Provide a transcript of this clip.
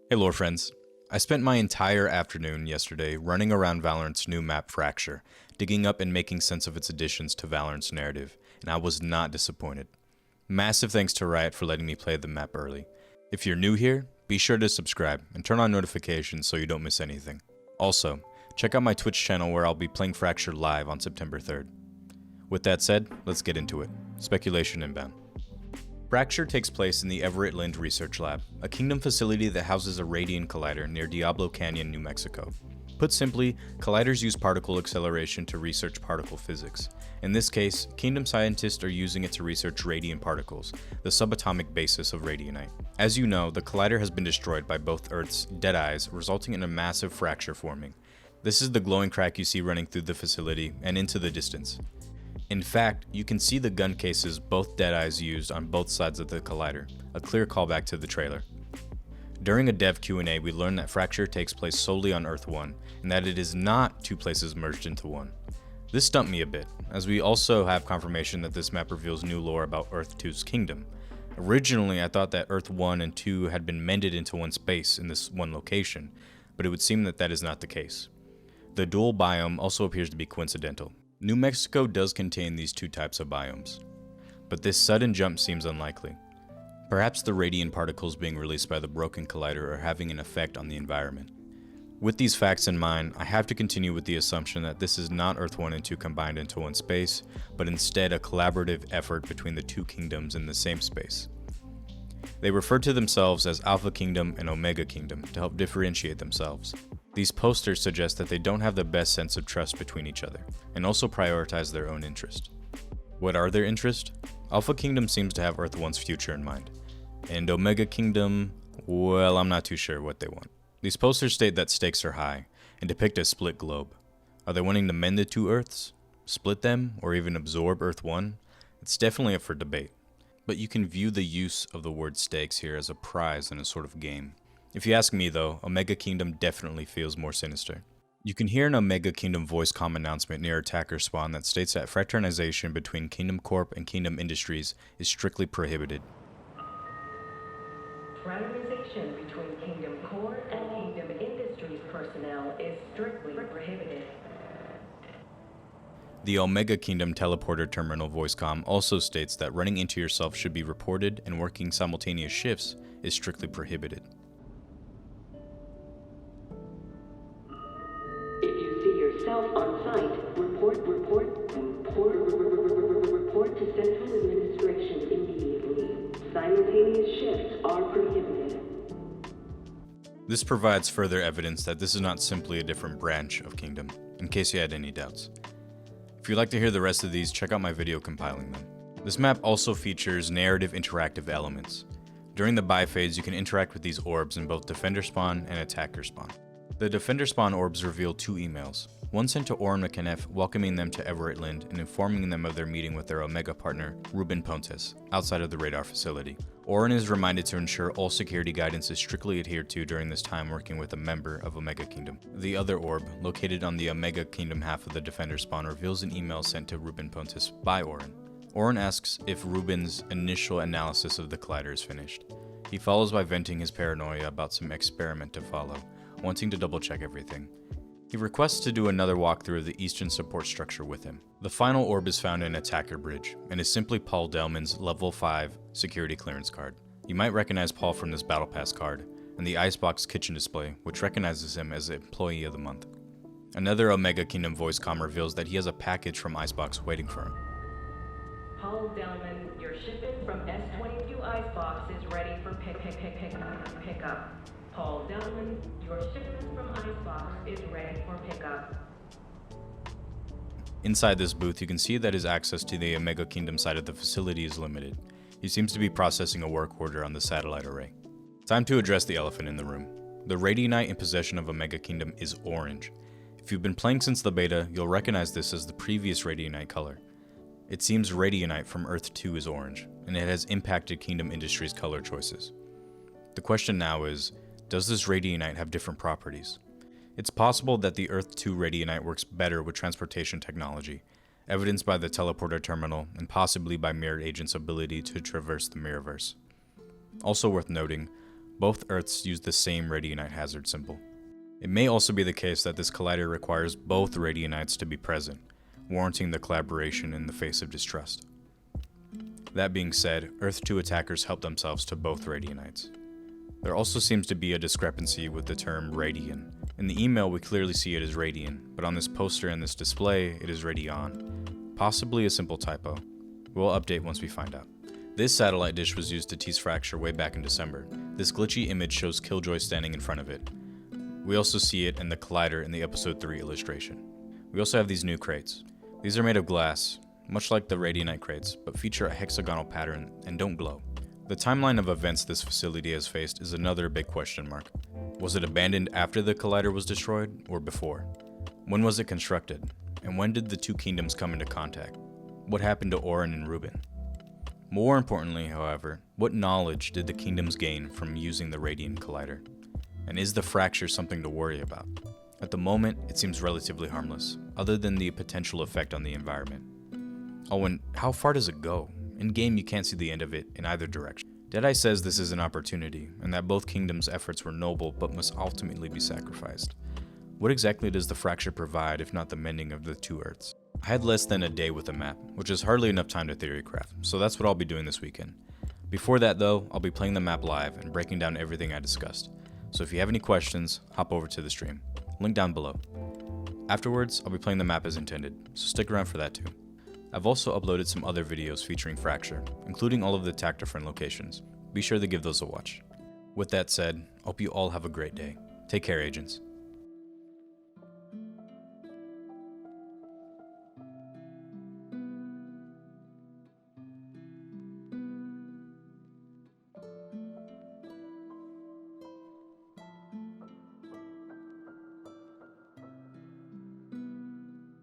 Hey lore friends, I spent my entire afternoon yesterday running around Valorant's new map Fracture, digging up and making sense of its additions to Valorant's narrative, and I was not disappointed. Massive thanks to Riot for letting me play the map early. If you're new here, be sure to subscribe and turn on notifications so you don't miss anything. Also, check out my Twitch channel where I'll be playing Fracture live on September 3rd. With that said, let's get into it. Speculation inbound. Fracture takes place in the Everett Lind Research Lab, a Kingdom facility that houses a Radiant Collider near Diablo Canyon, New Mexico. Put simply, colliders use particle acceleration to research particle physics. In this case, Kingdom scientists are using it to research radiant particles, the subatomic basis of radianite. As you know, the collider has been destroyed by both Earth's deadeyes, resulting in a massive fracture forming. This is the glowing crack you see running through the facility and into the distance. In fact, you can see the gun cases both Deadeyes used on both sides of the collider, a clear callback to the trailer. During a dev Q&A, we learned that Fracture takes place solely on Earth 1, and that it is not two places merged into one. This stumped me a bit, as we also have confirmation that this map reveals new lore about Earth 2's kingdom. Originally, I thought that Earth 1 and 2 had been mended into one space in this one location, but it would seem that that is not the case. The dual biome also appears to be coincidental. New Mexico does contain these two types of biomes, but this sudden jump seems unlikely. Perhaps the radiant particles being released by the broken collider are having an effect on the environment. With these facts in mind, I have to continue with the assumption that this is not Earth 1 and 2 combined into one space, but instead a collaborative effort between the two kingdoms in the same space. They refer to themselves as Alpha Kingdom and Omega Kingdom to help differentiate themselves. These posters suggest that they don't have the best sense of trust between each other, and also prioritize their own interest. What are their interests? Alpha Kingdom seems to have Earth 1's future in mind, and Omega Kingdom, well, I'm not too sure what they want. These posters state that stakes are high, and depict a split globe. Are they wanting to mend the two Earths? Split them, or even absorb Earth 1? It's definitely up for debate. But you can view the use of the word stakes here as a prize in a sort of game. If you ask me though, Omega Kingdom definitely feels more sinister. You can hear an Omega Kingdom voice comm announcement near attacker spawn that states that fraternization between Kingdom Corp and Kingdom Industries is strictly prohibited. Fraternization between Kingdom Corp and Kingdom Industries personnel is strictly prohibited. The Omega Kingdom teleporter terminal voice comm also states that running into yourself should be reported and working simultaneous shifts is strictly prohibited. If you see yourself on site, report to Central Administration immediately. Simultaneous shifts are prohibited. This provides further evidence that this is not simply a different branch of Kingdom, in case you had any doubts. If you'd like to hear the rest of these, check out my video compiling them. This map also features narrative interactive elements. During the buy phase, you can interact with these orbs in both Defender Spawn and Attacker Spawn. The Defender Spawn orbs reveal two emails, one sent to Oren McKenneff welcoming them to Everett Lind and informing them of their meeting with their Omega partner, Ruben Pontes, outside of the radar facility. Oren is reminded to ensure all security guidance is strictly adhered to during this time working with a member of Omega Kingdom. The other orb, located on the Omega Kingdom half of the Defender Spawn, reveals an email sent to Ruben Pontes by Oren. Oren asks if Ruben's initial analysis of the collider is finished. He follows by venting his paranoia about some experiment to follow, wanting to double check everything. He requests to do another walkthrough of the Eastern support structure with him. The final orb is found in Attacker Bridge, and is simply Paul Delman's level 5 security clearance card. You might recognize Paul from this Battle Pass card, and the Icebox kitchen display, which recognizes him as the Employee of the Month. Another Omega Kingdom voice comm reveals that he has a package from Icebox waiting for him. Paul Delman, your shipment from S22 Icebox is ready for pickup. Paul Delman, your shipment from Icebox is ready for pickup. Inside this booth, you can see that his access to the Omega Kingdom side of the facility is limited. He seems to be processing a work order on the satellite array. Time to address the elephant in the room. The Radianite in possession of Omega Kingdom is orange. If you've been playing since the beta, you'll recognize this as the previous Radianite color. It seems Radianite from Earth 2 is orange, and it has impacted Kingdom Industries' color choices. The question now is, does this Radianite have different properties? It's possible that the Earth 2 Radianite works better with transportation technology, evidenced by the teleporter terminal and possibly by Mirror Agent's ability to traverse the Mirrorverse. Also worth noting, Both Earths use the same radionite hazard symbol. It may also be the case that this collider requires both radionites to be present, warranting the collaboration in the face of distrust. That being said, Earth 2 attackers helped themselves to both radionites. There also seems to be a discrepancy with the term radian. In the email we clearly see it as radian, but on this poster and this display it is radion. Possibly a simple typo. We'll update once we find out. This satellite dish was used to tease Fracture way back in December. This glitchy image shows Killjoy standing in front of it. We also see it in the collider in the episode 3 illustration. We also have these new crates. These are made of glass, much like the radionite crates, but feature a hexagonal pattern and don't glow. The timeline of events this facility has faced is another big question mark. Was it abandoned after the collider was destroyed, or before? When was it constructed? And when did the two kingdoms come into contact? What happened to Orin and Ruben? More importantly, however, what knowledge did the kingdoms gain from using the Radiant Collider? And is the fracture something to worry about? At the moment, it seems relatively harmless, other than the potential effect on the environment. Oh, and how far does it go? In-game, you can't see the end of it in either direction. Deadeye says this is an opportunity, and that both kingdoms' efforts were noble but must ultimately be sacrificed. What exactly does the fracture provide if not the mending of the two Earths? I had less than a day with the map, which is hardly enough time to theorycraft, so that's what I'll be doing this weekend. Before that though, I'll be playing the map live and breaking down everything I discussed. So if you have any questions, hop over to the stream. Link down below. Afterwards, I'll be playing the map as intended, so stick around for that too. I've also uploaded some other videos featuring Fracture, including all of the Tactiphone locations. Be sure to give those a watch. With that said, I hope you all have a great day. Take care, agents.